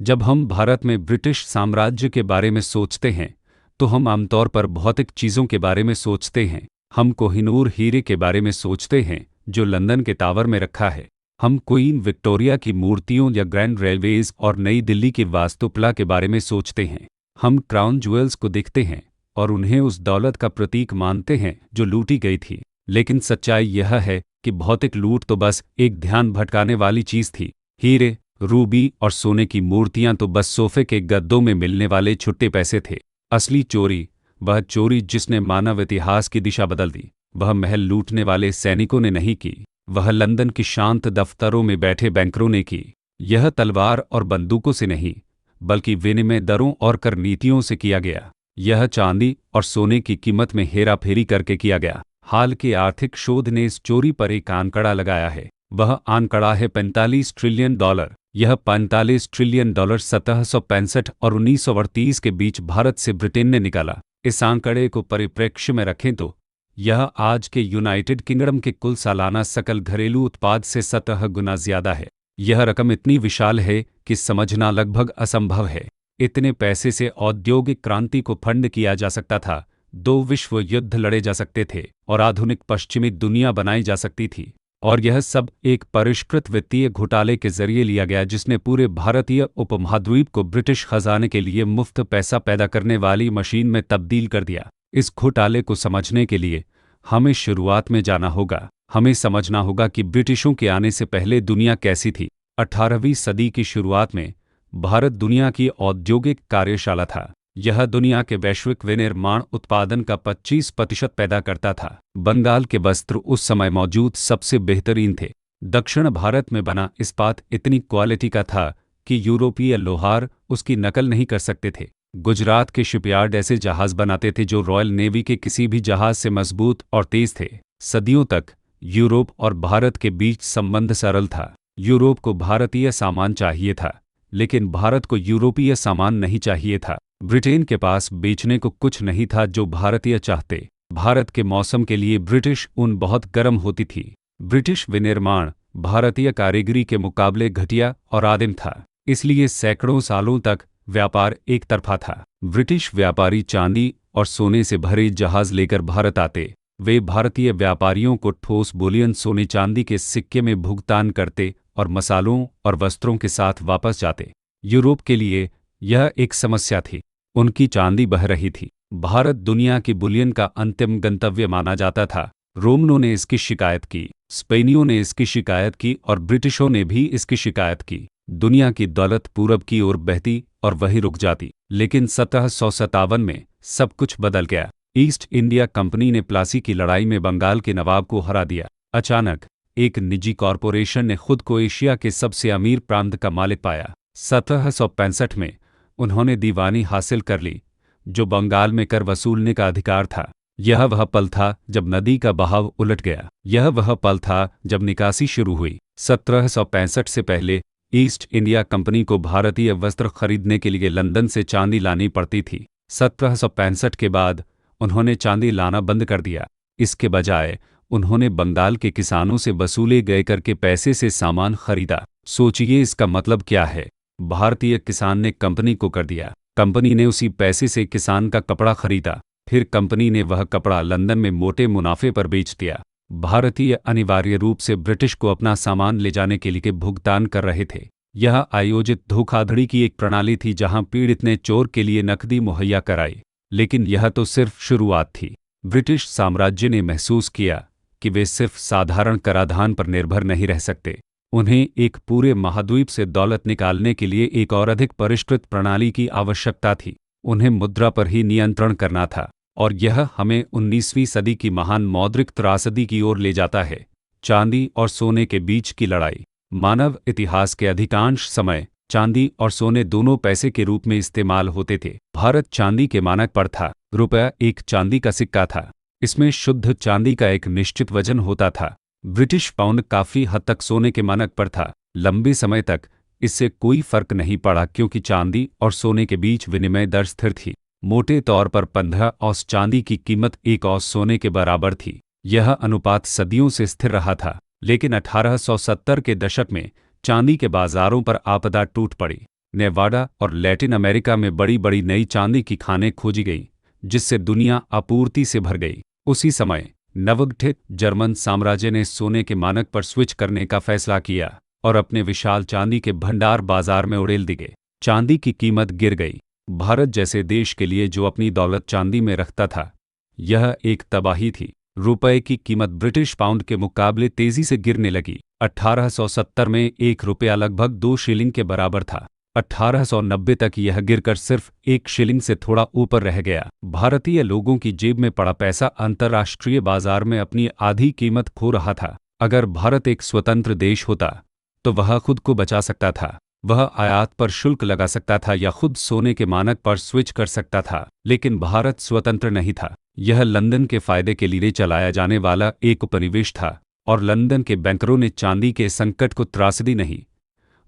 जब हम भारत में ब्रिटिश साम्राज्य के बारे में सोचते हैं तो हम आमतौर पर भौतिक चीज़ों के बारे में सोचते हैं। हम कोहिनूर हीरे के बारे में सोचते हैं जो लंदन के टावर में रखा है। हम क्वीन विक्टोरिया की मूर्तियों या ग्रैंड रेलवेज और नई दिल्ली की वास्तुकला के बारे में सोचते हैं। हम क्राउन ज्वेल्स को देखते हैं और उन्हें उस दौलत का प्रतीक मानते हैं जो लूटी गई थी। लेकिन सच्चाई यह है कि भौतिक लूट तो बस एक ध्यान भटकाने वाली चीज़ थी। हीरे, रूबी और सोने की मूर्तियां तो बस सोफे के गद्दों में मिलने वाले छुट्टे पैसे थे। असली चोरी, वह चोरी जिसने मानव इतिहास की दिशा बदल दी, वह महल लूटने वाले सैनिकों ने नहीं की, वह लंदन की शांत दफ्तरों में बैठे बैंकरों ने की। यह तलवार और बंदूकों से नहीं, बल्कि विनिमय दरों और कर नीतियों से किया गया। यह चांदी और सोने की कीमत में हेराफेरी करके किया गया। हाल के आर्थिक शोध ने इस चोरी पर एक आंकड़ा लगाया है। वह आंकड़ा है $45 ट्रिलियन। यह $45 ट्रिलियन 1765 और 1938 के बीच भारत से ब्रिटेन ने निकाला। इस आंकड़े को परिप्रेक्ष्य में रखें तो यह आज के यूनाइटेड किंगडम के कुल सालाना सकल घरेलू उत्पाद से 17 गुना ज्यादा है। यह रकम इतनी विशाल है कि समझना लगभग असंभव है। इतने पैसे से औद्योगिक क्रांति को फंड किया जा सकता था, 2 विश्व युद्ध लड़े जा सकते थे और आधुनिक पश्चिमी दुनिया बनाई जा सकती थी। और यह सब एक परिष्कृत वित्तीय घोटाले के जरिए लिया गया जिसने पूरे भारतीय उपमहाद्वीप को ब्रिटिश खजाने के लिए मुफ्त पैसा पैदा करने वाली मशीन में तब्दील कर दिया। इस घोटाले को समझने के लिए हमें शुरुआत में जाना होगा। हमें समझना होगा कि ब्रिटिशों के आने से पहले दुनिया कैसी थी। 18वीं सदी की शुरुआत में भारत दुनिया की औद्योगिक कार्यशाला था। यह दुनिया के वैश्विक विनिर्माण उत्पादन का 25% पैदा करता था। बंगाल के वस्त्र उस समय मौजूद सबसे बेहतरीन थे। दक्षिण भारत में बना इस्पात इतनी क्वालिटी का था कि यूरोपीय लोहार उसकी नकल नहीं कर सकते थे। गुजरात के शिपयार्ड ऐसे जहाज बनाते थे जो रॉयल नेवी के किसी भी जहाज से मजबूत और तेज थे। सदियों तक यूरोप और भारत के बीच संबंध सरल था। यूरोप को भारतीय सामान चाहिए था, लेकिन भारत को यूरोपीय सामान नहीं चाहिए था। ब्रिटेन के पास बेचने को कुछ नहीं था जो भारतीय चाहते। भारत के मौसम के लिए ब्रिटिश ऊन बहुत गर्म होती थी। ब्रिटिश विनिर्माण भारतीय कारीगरी के मुकाबले घटिया और आदिम था, इसलिए सैकड़ों सालों तक व्यापार एक तरफा था। ब्रिटिश व्यापारी चांदी और सोने से भरे जहाज लेकर भारत आते। वे भारतीय व्यापारियों को ठोस बुलियन सोने चांदी के सिक्के में भुगतान करते और मसालों और वस्त्रों के साथ वापस जाते। यूरोप के लिए यह एक समस्या थी। उनकी चांदी बह रही थी। भारत दुनिया की बुलियन का अंतिम गंतव्य माना जाता था। रोमनों ने इसकी शिकायत की, स्पेनियों ने इसकी शिकायत की और ब्रिटिशों ने भी इसकी शिकायत की। दुनिया की दौलत पूरब की ओर बहती और वहीं रुक जाती। लेकिन 1757 में सब कुछ बदल गया। ईस्ट इंडिया कंपनी ने प्लासी की लड़ाई में बंगाल के नवाब को हरा दिया। अचानक एक निजी कॉरपोरेशन ने खुद को एशिया के सबसे अमीर प्रांत का मालिक पाया। 1765 में उन्होंने दीवानी हासिल कर ली, जो बंगाल में कर वसूलने का अधिकार था। यह वह पल था जब नदी का बहाव उलट गया। यह वह पल था जब निकासी शुरू हुई। 1765 से पहले ईस्ट इंडिया कंपनी को भारतीय वस्त्र खरीदने के लिए लंदन से चांदी लानी पड़ती थी। 1765 के बाद उन्होंने चांदी लाना बंद कर दिया। इसके बजाय उन्होंने बंगाल के किसानों से वसूले गए कर के पैसे से सामान खरीदा। सोचिए इसका मतलब क्या है। भारतीय किसान ने कंपनी को कर दिया। कंपनी ने उसी पैसे से किसान का कपड़ा खरीदा। फिर कंपनी ने वह कपड़ा लंदन में मोटे मुनाफे पर बेच दिया। भारतीय अनिवार्य रूप से ब्रिटिश को अपना सामान ले जाने के लिए भुगतान कर रहे थे। यह आयोजित धोखाधड़ी की एक प्रणाली थी जहां पीड़ित ने चोर के लिए नकदी मुहैया कराई। लेकिन यह तो सिर्फ शुरुआत थी। ब्रिटिश साम्राज्य ने महसूस किया कि वे सिर्फ साधारण कराधान पर निर्भर नहीं रह सकते। उन्हें एक पूरे महाद्वीप से दौलत निकालने के लिए एक और अधिक परिष्कृत प्रणाली की आवश्यकता थी। उन्हें मुद्रा पर ही नियंत्रण करना था। और यह हमें 19वीं सदी की महान मौद्रिक त्रासदी की ओर ले जाता है। चांदी और सोने के बीच की लड़ाई। मानव इतिहास के अधिकांश समय चांदी और सोने दोनों पैसे के रूप में इस्तेमाल होते थे। भारत चांदी के मानक पर था। रुपया एक चांदी का सिक्का था। इसमें शुद्ध चांदी का एक निश्चित वजन होता था। ब्रिटिश पाउंड काफी हद तक सोने के मानक पर था। लंबे समय तक इससे कोई फर्क नहीं पड़ा क्योंकि चांदी और सोने के बीच विनिमय दर स्थिर थी। मोटे तौर पर 15 औंस चांदी की कीमत 1 औंस सोने के बराबर थी। यह अनुपात सदियों से स्थिर रहा था। लेकिन 1870 के दशक में चांदी के बाजारों पर आपदा टूट पड़ी। नेवाडा और लैटिन अमेरिका में बड़ी बड़ी नई चांदी की खानें खोजी गई, जिससे दुनिया आपूर्ति से भर गई। उसी समय नवगठित जर्मन साम्राज्य ने सोने के मानक पर स्विच करने का फैसला किया और अपने विशाल चांदी के भंडार बाजार में उड़ेल दिए। चांदी की कीमत गिर गई। भारत जैसे देश के लिए जो अपनी दौलत चांदी में रखता था, यह एक तबाही थी। रुपए की कीमत ब्रिटिश पाउंड के मुकाबले तेजी से गिरने लगी। 1870 में एक रुपया लगभग 2 शिलिंग के बराबर था। 1890 तक यह गिरकर सिर्फ 1 शिलिंग से थोड़ा ऊपर रह गया। भारतीय लोगों की जेब में पड़ा पैसा अंतर्राष्ट्रीय बाजार में अपनी आधी कीमत खो रहा था। अगर भारत एक स्वतंत्र देश होता तो वह खुद को बचा सकता था। वह आयात पर शुल्क लगा सकता था या खुद सोने के मानक पर स्विच कर सकता था। लेकिन भारत स्वतंत्र नहीं था। यह लंदन के फायदे के लिए चलाया जाने वाला एक उपनिवेश था और लंदन के बैंकरों ने चांदी के संकट को त्रासदी नहीं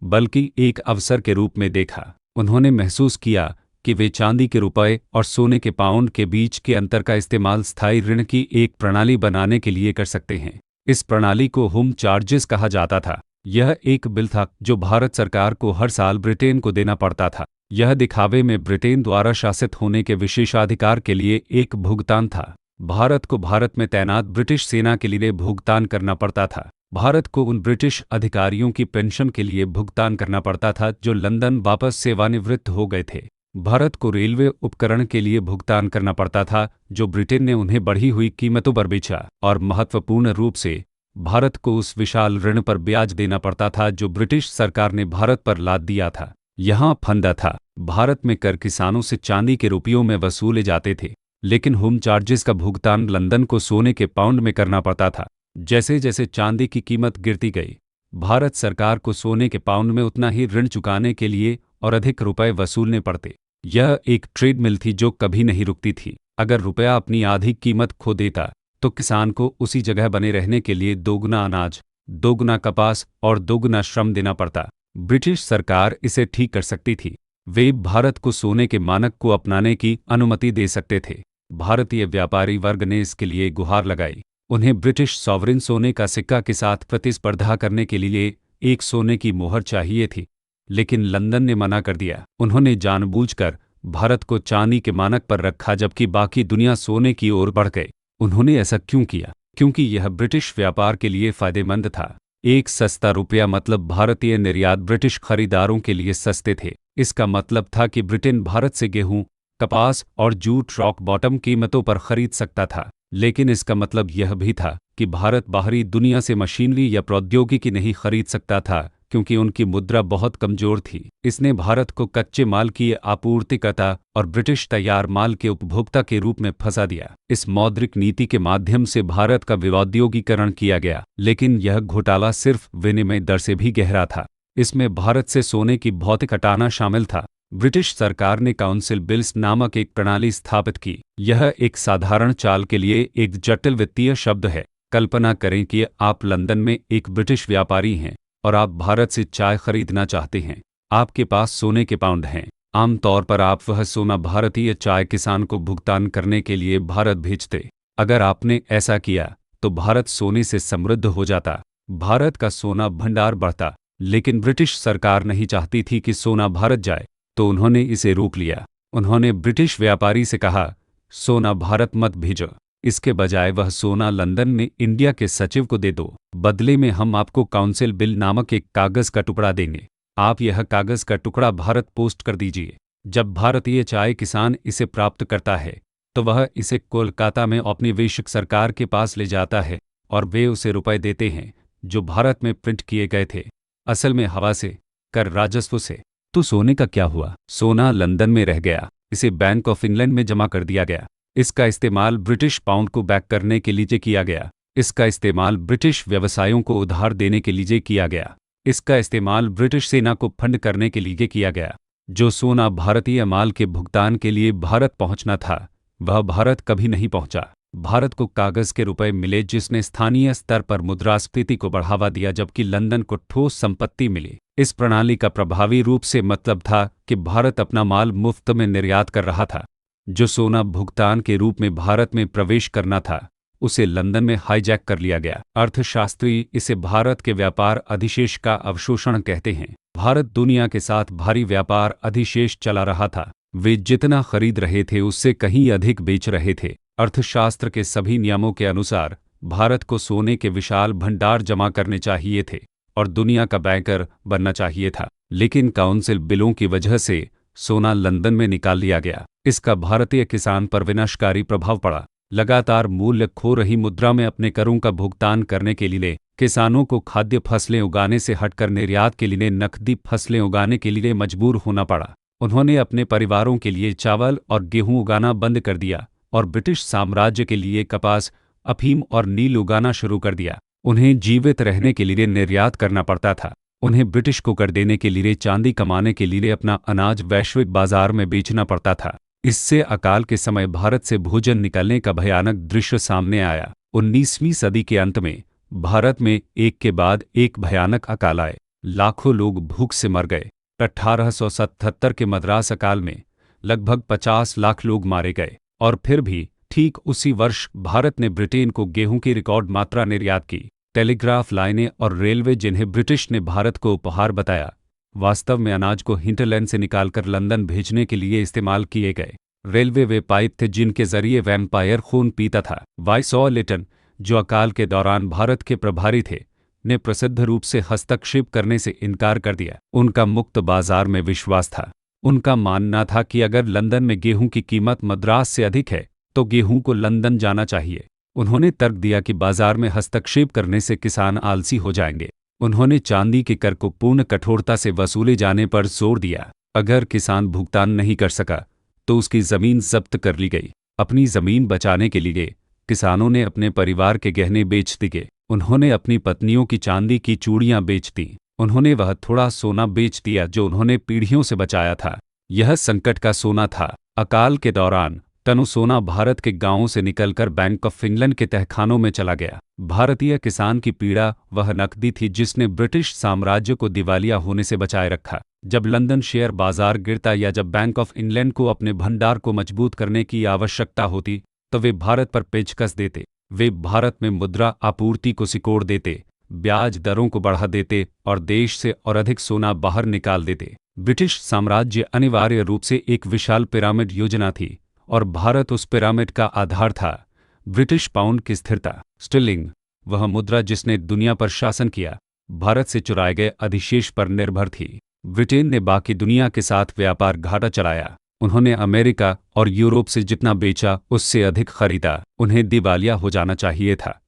बल्कि एक अवसर के रूप में देखा। उन्होंने महसूस किया कि वे चांदी के रुपए और सोने के पाउंड के बीच के अंतर का इस्तेमाल स्थायी ऋण की एक प्रणाली बनाने के लिए कर सकते हैं। इस प्रणाली को होम चार्जेस कहा जाता था। यह एक बिल था जो भारत सरकार को हर साल ब्रिटेन को देना पड़ता था। यह दिखावे में ब्रिटेन द्वारा शासित होने के विशेषाधिकार के लिए एक भुगतान था। भारत को भारत में तैनात ब्रिटिश सेना के लिए भुगतान करना पड़ता था। भारत को उन ब्रिटिश अधिकारियों की पेंशन के लिए भुगतान करना पड़ता था जो लंदन वापस सेवानिवृत्त हो गए थे। भारत को रेलवे उपकरण के लिए भुगतान करना पड़ता था जो ब्रिटेन ने उन्हें बढ़ी हुई कीमतों पर बेचा। और महत्वपूर्ण रूप से भारत को उस विशाल ऋण पर ब्याज देना पड़ता था जो ब्रिटिश सरकार ने भारत पर लाद दिया था। यहाँ फंदा था, भारत में कर किसानों से चांदी के रुपयों में वसूले जाते थे, लेकिन होम चार्जेस का भुगतान लंदन को सोने के पाउंड में करना पड़ता था। जैसे जैसे चांदी की कीमत गिरती गई, भारत सरकार को सोने के पाउंड में उतना ही ऋण चुकाने के लिए और अधिक रुपए वसूलने पड़ते। यह एक ट्रेड मिल थी जो कभी नहीं रुकती थी। अगर रुपया अपनी आधी कीमत खो देता तो किसान को उसी जगह बने रहने के लिए दोगुना अनाज, दोगुना कपास और दोगुना श्रम देना पड़ता। ब्रिटिश सरकार इसे ठीक कर सकती थी। वे भारत को सोने के मानक को अपनाने की अनुमति दे सकते थे। भारतीय व्यापारी वर्ग ने इसके लिए गुहार लगाई। उन्हें ब्रिटिश सॉवरेन सोने का सिक्का के साथ प्रतिस्पर्धा करने के लिए एक सोने की मोहर चाहिए थी, लेकिन लंदन ने मना कर दिया। उन्होंने जानबूझकर भारत को चांदी के मानक पर रखा जबकि बाकी दुनिया सोने की ओर बढ़ गई। उन्होंने ऐसा क्यों किया? क्योंकि यह ब्रिटिश व्यापार के लिए फायदेमंद था। एक सस्ता रुपया मतलब भारतीय निर्यात ब्रिटिश खरीदारों के लिए सस्ते थे। इसका मतलब था कि ब्रिटेन भारत से गेहूं, कपास और जूट रॉक बॉटम कीमतों पर खरीद सकता था। लेकिन इसका मतलब यह भी था कि भारत बाहरी दुनिया से मशीनरी या प्रौद्योगिकी नहीं खरीद सकता था क्योंकि उनकी मुद्रा बहुत कमजोर थी। इसने भारत को कच्चे माल की आपूर्तिकर्ता और ब्रिटिश तैयार माल के उपभोक्ता के रूप में फंसा दिया। इस मौद्रिक नीति के माध्यम से भारत का विऔद्योगीकरण किया गया, लेकिन यह घोटाला सिर्फ विनिमय दर से भी गहरा था। इसमें भारत से सोने की भौतिक हटाना शामिल था। ब्रिटिश सरकार ने काउंसिल बिल्स नामक एक प्रणाली स्थापित की। यह एक साधारण चाल के लिए एक जटिल वित्तीय शब्द है। कल्पना करें कि आप लंदन में एक ब्रिटिश व्यापारी हैं और आप भारत से चाय खरीदना चाहते हैं। आपके पास सोने के पाउंड हैं। आमतौर पर आप वह सोना भारतीय चाय किसान को भुगतान करने के लिए भारत भेजते। अगर आपने ऐसा किया तो भारत सोने से समृद्ध हो जाता, भारत का सोना भंडार बढ़ता। लेकिन ब्रिटिश सरकार नहीं चाहती थी कि सोना भारत जाए, तो उन्होंने इसे रोक लिया। उन्होंने ब्रिटिश व्यापारी से कहा, सोना भारत मत भेजो। इसके बजाय वह सोना लंदन में इंडिया के सचिव को दे दो। बदले में हम आपको काउंसिल बिल नामक एक कागज का टुकड़ा देंगे। आप यह कागज का टुकड़ा भारत पोस्ट कर दीजिए। जब भारतीय चाय किसान इसे प्राप्त करता है तो वह इसे कोलकाता में औपनिवेशिक सरकार के पास ले जाता है और वे उसे रुपए देते हैं जो भारत में प्रिंट किए गए थे, असल में हवा से, कर राजस्व से। तो सोने का क्या हुआ? सोना लंदन में रह गया। इसे बैंक ऑफ इंग्लैंड में जमा कर दिया गया। इसका इस्तेमाल ब्रिटिश पाउंड को बैक करने के लिए किया गया। इसका इस्तेमाल ब्रिटिश व्यवसायों को उधार देने के लिए किया गया। इसका इस्तेमाल ब्रिटिश सेना को फंड करने के लिए किया गया। जो सोना भारतीय माल के भुगतान के लिए भारत पहुंचना था, वह भारत कभी नहीं पहुंचा। भारत को कागज के रुपए मिले जिसने स्थानीय स्तर पर मुद्रास्फीति को बढ़ावा दिया, जबकि लंदन को ठोस संपत्ति मिली। इस प्रणाली का प्रभावी रूप से मतलब था कि भारत अपना माल मुफ्त में निर्यात कर रहा था। जो सोना भुगतान के रूप में भारत में प्रवेश करना था, उसे लंदन में हाईजैक कर लिया गया। अर्थशास्त्री इसे भारत के व्यापार अधिशेष का अवशोषण कहते हैं। भारत दुनिया के साथ भारी व्यापार अधिशेष चला रहा था। वे जितना खरीद रहे थे उससे कहीं अधिक बेच रहे थे। अर्थशास्त्र के सभी नियमों के अनुसार भारत को सोने के विशाल भंडार जमा करने चाहिए थे और दुनिया का बैंकर बनना चाहिए था। लेकिन काउंसिल बिलों की वजह से सोना लंदन में निकाल लिया गया। इसका भारतीय किसान पर विनाशकारी प्रभाव पड़ा। लगातार मूल्य खो रही मुद्रा में अपने करों का भुगतान करने के लिए किसानों को खाद्य फसलें उगाने से हटकर निर्यात के लिए नकदी फसलें उगाने के लिए मजबूर होना पड़ा। उन्होंने अपने परिवारों के लिए चावल और गेहूं उगाना बंद कर दिया और ब्रिटिश साम्राज्य के लिए कपास, अफीम और नील उगाना शुरू कर दिया। उन्हें जीवित रहने के लिए निर्यात करना पड़ता था। उन्हें ब्रिटिश को कर देने के लिए चांदी कमाने के लिए अपना अनाज वैश्विक बाजार में बेचना पड़ता था। इससे अकाल के समय भारत से भोजन निकलने का भयानक दृश्य सामने आया। 19वीं सदी के अंत में भारत में एक के बाद एक भयानक अकाल आए। लाखों लोग भूख से मर गए। 1877 के मद्रास अकाल में लगभग 50 लाख लोग मारे गए। और फिर भी ठीक उसी वर्ष भारत ने ब्रिटेन को गेहूं की रिकॉर्ड मात्रा निर्यात की। टेलीग्राफ लाइनें और रेलवे जिन्हें ब्रिटिश ने भारत को उपहार बताया, वास्तव में अनाज को हिंटरलैंड से निकालकर लंदन भेजने के लिए इस्तेमाल किए गए। रेलवे वे पाइप थे जिनके जरिए वैम्पायर खून पीता था। वाइसरॉय लिटन, जो अकाल के दौरान भारत के प्रभारी थे, ने प्रसिद्ध रूप से हस्तक्षेप करने से इनकार कर दिया। उनका मुक्त बाजार में विश्वास था। उनका मानना था कि अगर लंदन में गेहूं की कीमत मद्रास से अधिक है तो गेहूं को लंदन जाना चाहिए। उन्होंने तर्क दिया कि बाजार में हस्तक्षेप करने से किसान आलसी हो जाएंगे। उन्होंने चांदी के कर को पूर्ण कठोरता से वसूले जाने पर जोर दिया। अगर किसान भुगतान नहीं कर सका तो उसकी जमीन जब्त कर ली गई। अपनी जमीन बचाने के लिए किसानों ने अपने परिवार के गहने बेच दिए। उन्होंने अपनी पत्नियों की चांदी की चूड़ियां बेच दी। उन्होंने वह थोड़ा सोना बेच दिया जो उन्होंने पीढ़ियों से बचाया था। यह संकट का सोना था। अकाल के दौरान टनों सोना भारत के गांवों से निकलकर बैंक ऑफ इंग्लैंड के तहखानों में चला गया। भारतीय किसान की पीड़ा वह नकदी थी जिसने ब्रिटिश साम्राज्य को दिवालिया होने से बचाए रखा। जब लंदन शेयर बाजार गिरता या जब बैंक ऑफ इंग्लैंड को अपने भंडार को मजबूत करने की आवश्यकता होती तो वे भारत पर पेचकस देते। वे भारत में मुद्रा आपूर्ति को सिकोड़ देते, ब्याज दरों को बढ़ा देते और देश से और अधिक सोना बाहर निकाल देते। ब्रिटिश साम्राज्य अनिवार्य रूप से एक विशाल पिरामिड योजना थी और भारत उस पिरामिड का आधार था। ब्रिटिश पाउंड की स्थिरता, स्टिलिंग, वह मुद्रा जिसने दुनिया पर शासन किया, भारत से चुराए गए अधिशेष पर निर्भर थी। ब्रिटेन ने बाकी दुनिया के साथ व्यापार घाटा चलाया। उन्होंने अमेरिका और यूरोप से जितना बेचा उससे अधिक खरीदा। उन्हें दिवालिया हो जाना चाहिए था,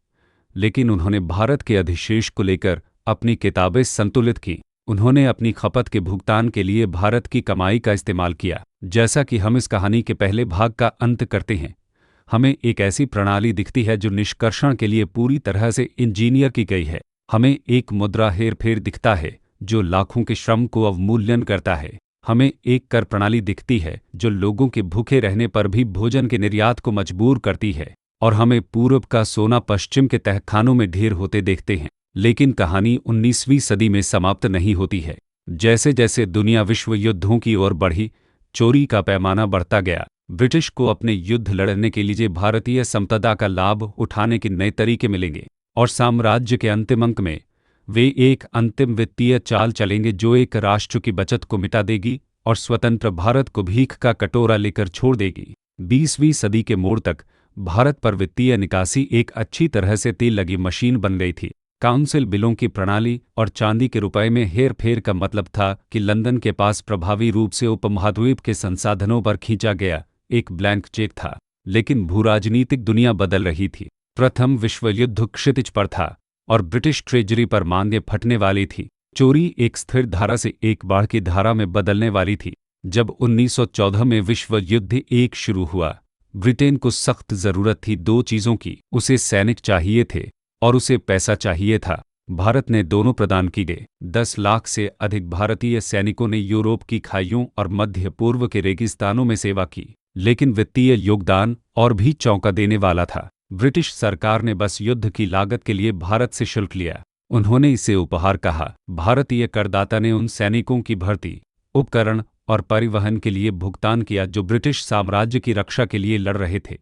लेकिन उन्होंने भारत के अधिशेष को लेकर अपनी किताबें संतुलित की। उन्होंने अपनी खपत के भुगतान के लिए भारत की कमाई का इस्तेमाल किया। जैसा कि हम इस कहानी के पहले भाग का अंत करते हैं, हमें एक ऐसी प्रणाली दिखती है जो निष्कर्षण के लिए पूरी तरह से इंजीनियर की गई है। हमें एक मुद्रा हेरफेर दिखता है जो लाखों के श्रम को अवमूल्यन करता है। हमें एक कर प्रणाली दिखती है जो लोगों के भूखे रहने पर भी भोजन के निर्यात को मजबूर करती है। और हमें पूर्व का सोना पश्चिम के तहखानों में ढेर होते देखते हैं। लेकिन कहानी 19वीं सदी में समाप्त नहीं होती है। जैसे जैसे दुनिया विश्व युद्धों की ओर बढ़ी, चोरी का पैमाना बढ़ता गया। ब्रिटिश को अपने युद्ध लड़ने के लिए भारतीय संपदा का लाभ उठाने के नए तरीके मिलेंगे और साम्राज्य के अंतिम अंक में वे एक अंतिम वित्तीय चाल चलेंगे जो एक राष्ट्र की बचत को मिटा देगी और स्वतंत्र भारत को भीख का कटोरा लेकर छोड़ देगी। 20वीं सदी के मोड़ तक भारत पर वित्तीय निकासी एक अच्छी तरह से तेल लगी मशीन बन गई थी। काउंसिल बिलों की प्रणाली और चांदी के रुपए में हेर फेर का मतलब था कि लंदन के पास प्रभावी रूप से उपमहाद्वीप के संसाधनों पर खींचा गया एक ब्लैंक चेक था। लेकिन भूराजनीतिक दुनिया बदल रही थी। प्रथम विश्व युद्ध क्षितिज पर था और ब्रिटिश ट्रेजरी पर मांदें फटने वाली थी। चोरी एक स्थिर धारा से एक बाढ़ की धारा में बदलने वाली थी। जब 1914 में विश्व युद्ध एक शुरू हुआ, ब्रिटेन को सख्त जरूरत थी दो चीजों की। उसे सैनिक चाहिए थे और उसे पैसा चाहिए था। भारत ने दोनों प्रदान की गए। 10 लाख से अधिक भारतीय सैनिकों ने यूरोप की खाइयों और मध्य पूर्व के रेगिस्तानों में सेवा की। लेकिन वित्तीय योगदान और भी चौंका देने वाला था। ब्रिटिश सरकार ने बस युद्ध की लागत के लिए भारत से शुल्क लिया। उन्होंने इसे उपहार कहा। भारतीय करदाता ने उन सैनिकों की भर्ती, उपकरण और परिवहन के लिए भुगतान किया जो ब्रिटिश साम्राज्य की रक्षा के लिए लड़ रहे थे।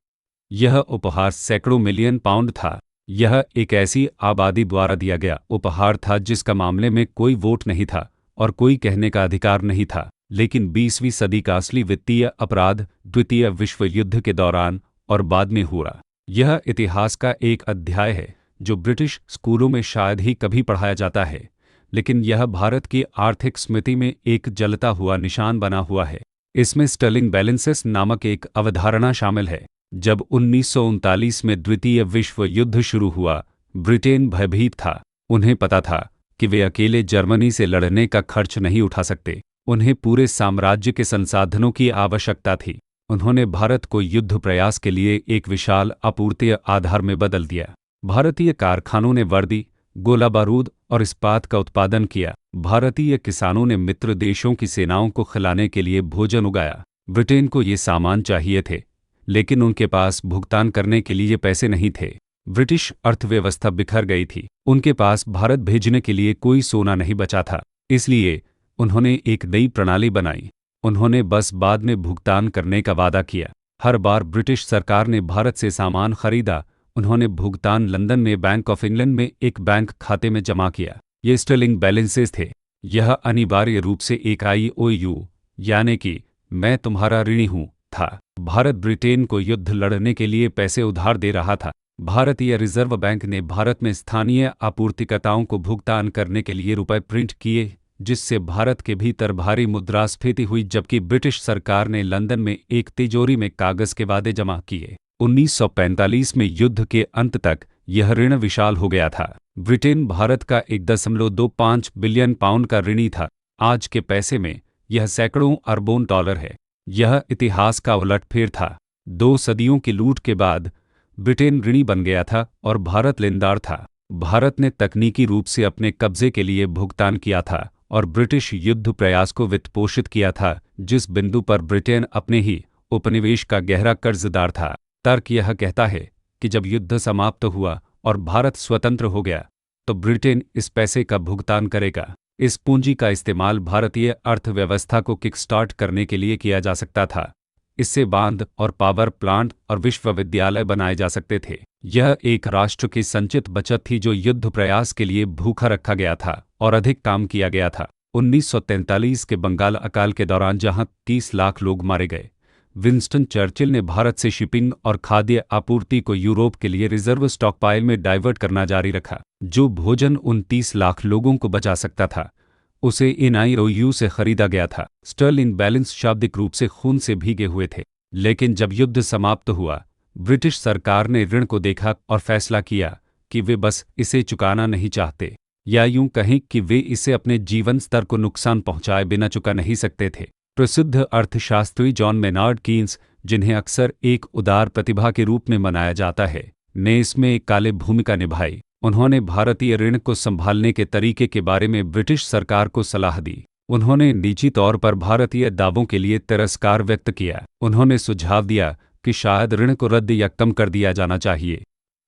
यह उपहार सैकड़ों मिलियन पाउंड था। यह एक ऐसी आबादी द्वारा दिया गया उपहार था जिसका मामले में कोई वोट नहीं था और कोई कहने का अधिकार नहीं था। लेकिन 20वीं सदी का असली वित्तीय अपराध द्वितीय विश्व युद्ध के दौरान और बाद में हुआ। यह इतिहास का एक अध्याय है जो ब्रिटिश स्कूलों में शायद ही कभी पढ़ाया जाता है, लेकिन यह भारत की आर्थिक स्मृति में एक जलता हुआ निशान बना हुआ है। इसमें स्टर्लिंग बैलेंसेस नामक एक अवधारणा शामिल है। जब 1939 में द्वितीय विश्व युद्ध शुरू हुआ, ब्रिटेन भयभीत था। उन्हें पता था कि वे अकेले जर्मनी से लड़ने का खर्च नहीं उठा सकते। उन्हें पूरे साम्राज्य के संसाधनों की आवश्यकता थी। उन्होंने भारत को युद्ध प्रयास के लिए एक विशाल आपूर्ति आधार में बदल दिया। भारतीय कारखानों ने वर्दी, गोला बारूद और इस्पात का उत्पादन किया। भारतीय किसानों ने मित्र देशों की सेनाओं को खिलाने के लिए भोजन उगाया। ब्रिटेन को ये सामान चाहिए थे, लेकिन उनके पास भुगतान करने के लिए पैसे नहीं थे। ब्रिटिश अर्थव्यवस्था बिखर गई थी। उनके पास भारत भेजने के लिए कोई सोना नहीं बचा था। इसलिए उन्होंने एक नई प्रणाली बनाई। उन्होंने बस बाद में भुगतान करने का वादा किया। हर बार ब्रिटिश सरकार ने भारत से सामान खरीदा, उन्होंने भुगतान लंदन में बैंक ऑफ इंग्लैंड में एक बैंक खाते में जमा किया। ये स्टर्लिंग बैलेंसेस थे। यह अनिवार्य रूप से एक IOU यानी कि मैं तुम्हारा ऋणी हूं था। भारत ब्रिटेन को युद्ध लड़ने के लिए पैसे उधार दे रहा था। भारतीय रिजर्व बैंक ने भारत में स्थानीय आपूर्तिकर्ताओं को भुगतान करने के लिए रुपए प्रिंट किए, जिससे भारत के भीतर भारी मुद्रास्फीति हुई, जबकि ब्रिटिश सरकार ने लंदन में एक तिजोरी में कागज के वादे जमा किए। 1945 में युद्ध के अंत तक यह ऋण विशाल हो गया था। ब्रिटेन भारत का 1.25 बिलियन पाउंड का ऋणी था। आज के पैसे में यह सैकड़ों अरबों डॉलर है। यह इतिहास का उलटफेर था। 2 सदियों की लूट के बाद ब्रिटेन ऋणी बन गया था और भारत लेनदार था। भारत ने तकनीकी रूप से अपने कब्जे के लिए भुगतान किया था और ब्रिटिश युद्ध प्रयास को वित्तपोषित किया था, जिस बिंदु पर ब्रिटेन अपने ही उपनिवेश का गहरा कर्जदार था। तर्क यह कहता है कि जब युद्ध समाप्त हुआ और भारत स्वतंत्र हो गया, तो ब्रिटेन इस पैसे का भुगतान करेगा। इस पूंजी का इस्तेमाल भारतीय अर्थव्यवस्था को किकस्टार्ट करने के लिए किया जा सकता था। इससे बांध और पावर प्लांट और विश्वविद्यालय बनाए जा सकते थे। यह एक राष्ट्र की संचित बचत थी जो युद्ध प्रयास के लिए भूखा रखा गया था और अधिक काम किया गया था। 1943 के बंगाल अकाल के दौरान जहां 30 लाख लोग मारे गए, विंस्टन चर्चिल ने भारत से शिपिंग और खाद्य आपूर्ति को यूरोप के लिए रिजर्व स्टॉकपाइल में डाइवर्ट करना जारी रखा। जो भोजन उन 30 लाख लोगों को बचा सकता था, उसे इन IOU से खरीदा गया था। स्टर्लिंग बैलेंस शाब्दिक रूप से खून से भीगे हुए थे। लेकिन जब युद्ध समाप्त हुआ, ब्रिटिश सरकार ने ऋण को देखा और फैसला किया कि वे बस इसे चुकाना नहीं चाहते, या यूं कहें कि वे इसे अपने जीवन स्तर को नुकसान पहुंचाए बिना चुका नहीं सकते थे। प्रसिद्ध अर्थशास्त्री जॉन मेनार्ड कीन्स, जिन्हें अक्सर एक उदार प्रतिभा के रूप में मनाया जाता है, ने इसमें एक काले भूमिका निभाई। उन्होंने भारतीय ऋण को संभालने के तरीके के बारे में ब्रिटिश सरकार को सलाह दी। उन्होंने निजी तौर पर भारतीय दावों के लिए तिरस्कार व्यक्त किया। उन्होंने सुझाव दिया कि शायद ऋण को रद्द या कम कर दिया जाना चाहिए।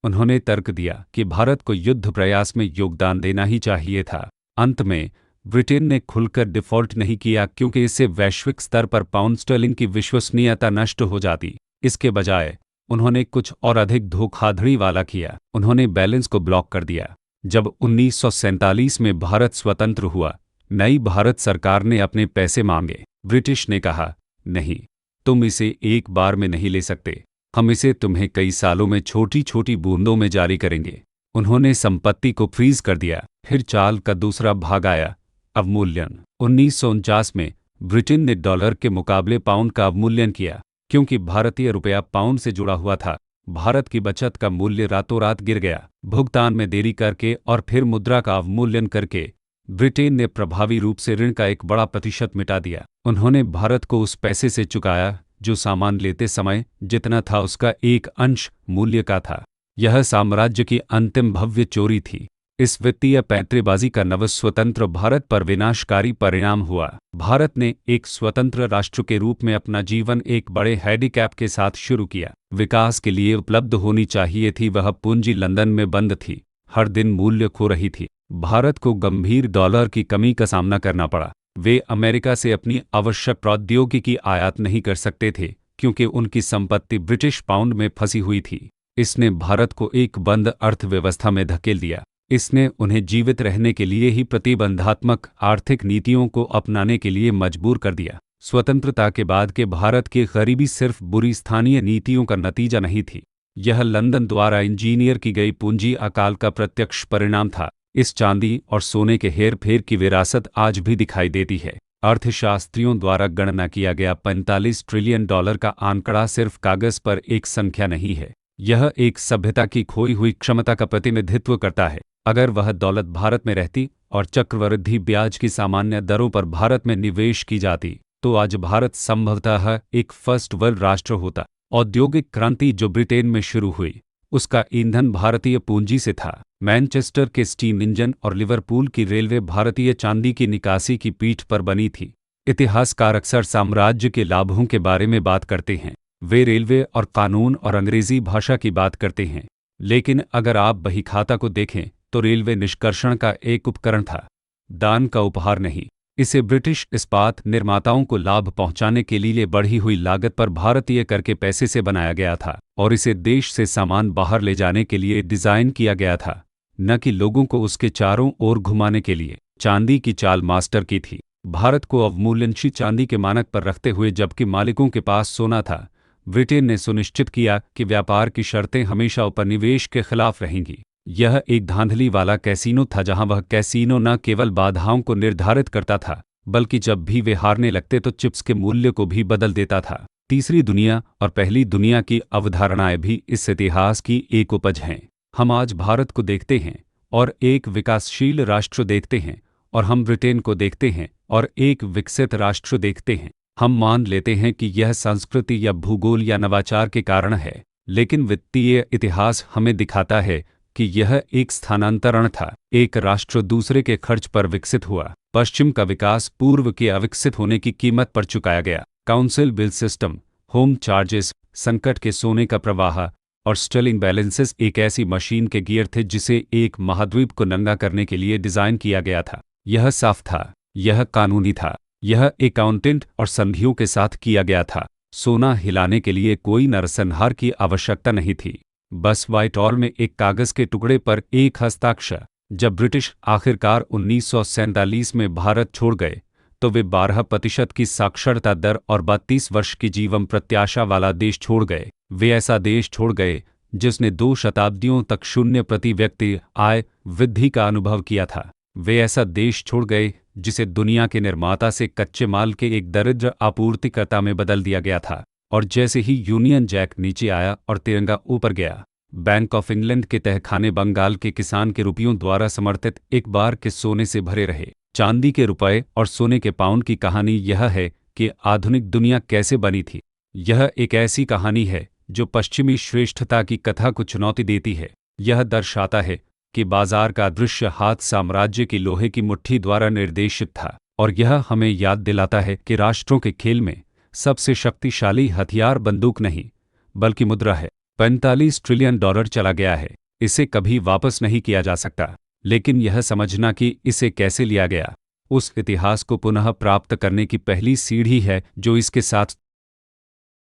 उन्होंने तर्क दिया कि भारत को युद्ध प्रयास में योगदान देना ही चाहिए था। अंत में ब्रिटेन ने खुलकर डिफ़ॉल्ट नहीं किया, क्योंकि इससे वैश्विक स्तर पर पाउंड स्टर्लिंग की विश्वसनीयता नष्ट हो जाती। इसके बजाय उन्होंने कुछ और अधिक धोखाधड़ी वाला किया। उन्होंने बैलेंस को ब्लॉक कर दिया। जब 1947 में भारत स्वतंत्र हुआ, नई भारत सरकार ने अपने पैसे मांगे। ब्रिटिश ने कहा, नहीं, तुम इसे एक बार में नहीं ले सकते, हम इसे तुम्हें कई सालों में छोटी छोटी बूंदों में जारी करेंगे। उन्होंने संपत्ति को फ्रीज कर दिया। फिर चाल का दूसरा भाग आया, अवमूल्यन। 1949 में ब्रिटेन ने डॉलर के मुकाबले पाउंड का अवमूल्यन किया। क्योंकि भारतीय रुपया पाउंड से जुड़ा हुआ था, भारत की बचत का मूल्य रातों रात गिर गया। भुगतान में देरी करके और फिर मुद्रा का अवमूल्यन करके ब्रिटेन ने प्रभावी रूप से ऋण का एक बड़ा प्रतिशत मिटा दिया। उन्होंने भारत को उस पैसे से चुकाया जो सामान लेते समय जितना था उसका एक अंश मूल्य का था। यह साम्राज्य की अंतिम भव्य चोरी थी। इस वित्तीय पैंतरेबाजी का नवस्वतंत्र भारत पर विनाशकारी परिणाम हुआ। भारत ने एक स्वतंत्र राष्ट्र के रूप में अपना जीवन एक बड़े हैंडीकैप के साथ शुरू किया। विकास के लिए उपलब्ध होनी चाहिए थी वह पूंजी लंदन में बंद थी, हर दिन मूल्य खो रही थी। भारत को गंभीर डॉलर की कमी का सामना करना पड़ा। वे अमेरिका से अपनी आवश्यक प्रौद्योगिकी आयात नहीं कर सकते थे, क्योंकि उनकी संपत्ति ब्रिटिश पाउंड में फंसी हुई थी। इसने भारत को एक बंद अर्थव्यवस्था में धकेल दिया। इसने उन्हें जीवित रहने के लिए ही प्रतिबंधात्मक आर्थिक नीतियों को अपनाने के लिए मजबूर कर दिया। स्वतंत्रता के बाद के भारत की गरीबी सिर्फ बुरी स्थानीय नीतियों का नतीजा नहीं थी, यह लंदन द्वारा इंजीनियर की गई पूंजी अकाल का प्रत्यक्ष परिणाम था। इस चांदी और सोने के हेरफेर की विरासत आज भी दिखाई देती है। अर्थशास्त्रियों द्वारा गणना किया गया 45 ट्रिलियन डॉलर का आंकड़ा सिर्फ कागज पर एक संख्या नहीं है, यह एक सभ्यता की खोई हुई क्षमता का प्रतिनिधित्व करता है। अगर वह दौलत भारत में रहती और चक्रवृद्धि ब्याज की सामान्य दरों पर भारत में निवेश की जाती तो आज भारत संभवतः एक फर्स्ट वर्ल्ड राष्ट्र होता। औद्योगिक क्रांति जो ब्रिटेन में शुरू हुई, उसका ईंधन भारतीय पूंजी से था। मैनचेस्टर के स्टीम इंजन और लिवरपूल की रेलवे भारतीय चांदी की निकासी की पीठ पर बनी थी। इतिहासकार अक्सर साम्राज्य के लाभों के बारे में बात करते हैं, वे रेलवे और कानून और अंग्रेजी भाषा की बात करते हैं, लेकिन अगर आप बहीखाता को देखें तो रेलवे निष्कर्षण का एक उपकरण था, दान का उपहार नहीं। इसे ब्रिटिश इस्पात निर्माताओं को लाभ पहुंचाने के लिए बढ़ी हुई लागत पर भारतीय कर के पैसे से बनाया गया था और इसे देश से सामान बाहर ले जाने के लिए डिजाइन किया गया था, न कि लोगों को उसके चारों ओर घुमाने के लिए। चांदी की चाल मास्टर की थी। भारत को अवमूल्यनशील चांदी के मानक पर रखते हुए जबकि मालिकों के पास सोना था, ब्रिटेन ने सुनिश्चित किया कि व्यापार की शर्तें हमेशा उपनिवेश के खिलाफ रहेंगी। यह एक धांधली वाला कैसीनो था जहां वह कैसीनो न केवल बाधाओं को निर्धारित करता था बल्कि जब भी वे हारने लगते तो चिप्स के मूल्य को भी बदल देता था। तीसरी दुनिया और पहली दुनिया की अवधारणाएं भी इस इतिहास की एक उपज हैं। हम आज भारत को देखते हैं और एक विकासशील राष्ट्र देखते हैं, और हम ब्रिटेन को देखते हैं और एक विकसित राष्ट्र देखते हैं। हम मान लेते हैं कि यह संस्कृति या भूगोल या नवाचार के कारण है, लेकिन वित्तीय इतिहास हमें दिखाता है कि यह एक स्थानांतरण था। एक राष्ट्र दूसरे के खर्च पर विकसित हुआ। पश्चिम का विकास पूर्व के अविकसित होने की कीमत पर चुकाया गया। Council bill system, home charges, संकट के सोने का प्रवाह और स्टर्लिंग बैलेंसेस एक ऐसी मशीन के गियर थे जिसे एक महाद्वीप को नंगा करने के लिए डिजाइन किया गया था। यह साफ था, यह कानूनी था, यह अकाउंटेंट और संधियों के साथ किया गया था। सोना हिलाने के लिए कोई नरसंहार की आवश्यकता नहीं थी, बस व्हाइटहॉल में एक कागज के टुकड़े पर एक हस्ताक्षर। जब ब्रिटिश आखिरकार 1947 में भारत छोड़ गए तो वे 12% की साक्षरता दर और 32 वर्ष की जीवन प्रत्याशा वाला देश छोड़ गए। वे ऐसा देश छोड़ गए जिसने 2 शताब्दियों तक 0 प्रति व्यक्ति आय वृद्धि का अनुभव किया था। वे ऐसा देश छोड़ गए जिसे दुनिया के निर्माता से कच्चे माल के एक दरिद्र आपूर्तिकर्ता में बदल दिया गया था। और जैसे ही यूनियन जैक नीचे आया और तिरंगा ऊपर गया, बैंक ऑफ इंग्लैंड के तहखाने बंगाल के किसान के रुपयों द्वारा समर्थित एक बार के सोने से भरे रहे। चांदी के रुपए और सोने के पाउंड की कहानी यह है कि आधुनिक दुनिया कैसे बनी थी। यह एक ऐसी कहानी है जो पश्चिमी श्रेष्ठता की कथा को चुनौती देती है। यह दर्शाता है कि बाजार का दृश्य हाथ साम्राज्य की लोहे की मुट्ठी द्वारा निर्देशित था, और यह हमें याद दिलाता है कि राष्ट्रों के खेल में सबसे शक्तिशाली हथियार बंदूक नहीं बल्कि मुद्रा है। 45 ट्रिलियन डॉलर चला गया है, इसे कभी वापस नहीं किया जा सकता, लेकिन यह समझना कि इसे कैसे लिया गया उस इतिहास को पुनः प्राप्त करने की पहली सीढ़ी है जो इसके साथ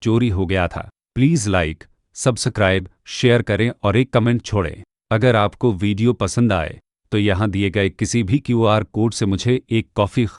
चोरी हो गया था। प्लीज़ लाइक, सब्सक्राइब, शेयर करें और एक कमेंट छोड़ें। अगर आपको वीडियो पसंद आए तो यहाँ दिए गए किसी भी QR कोड से मुझे एक कॉफ़ी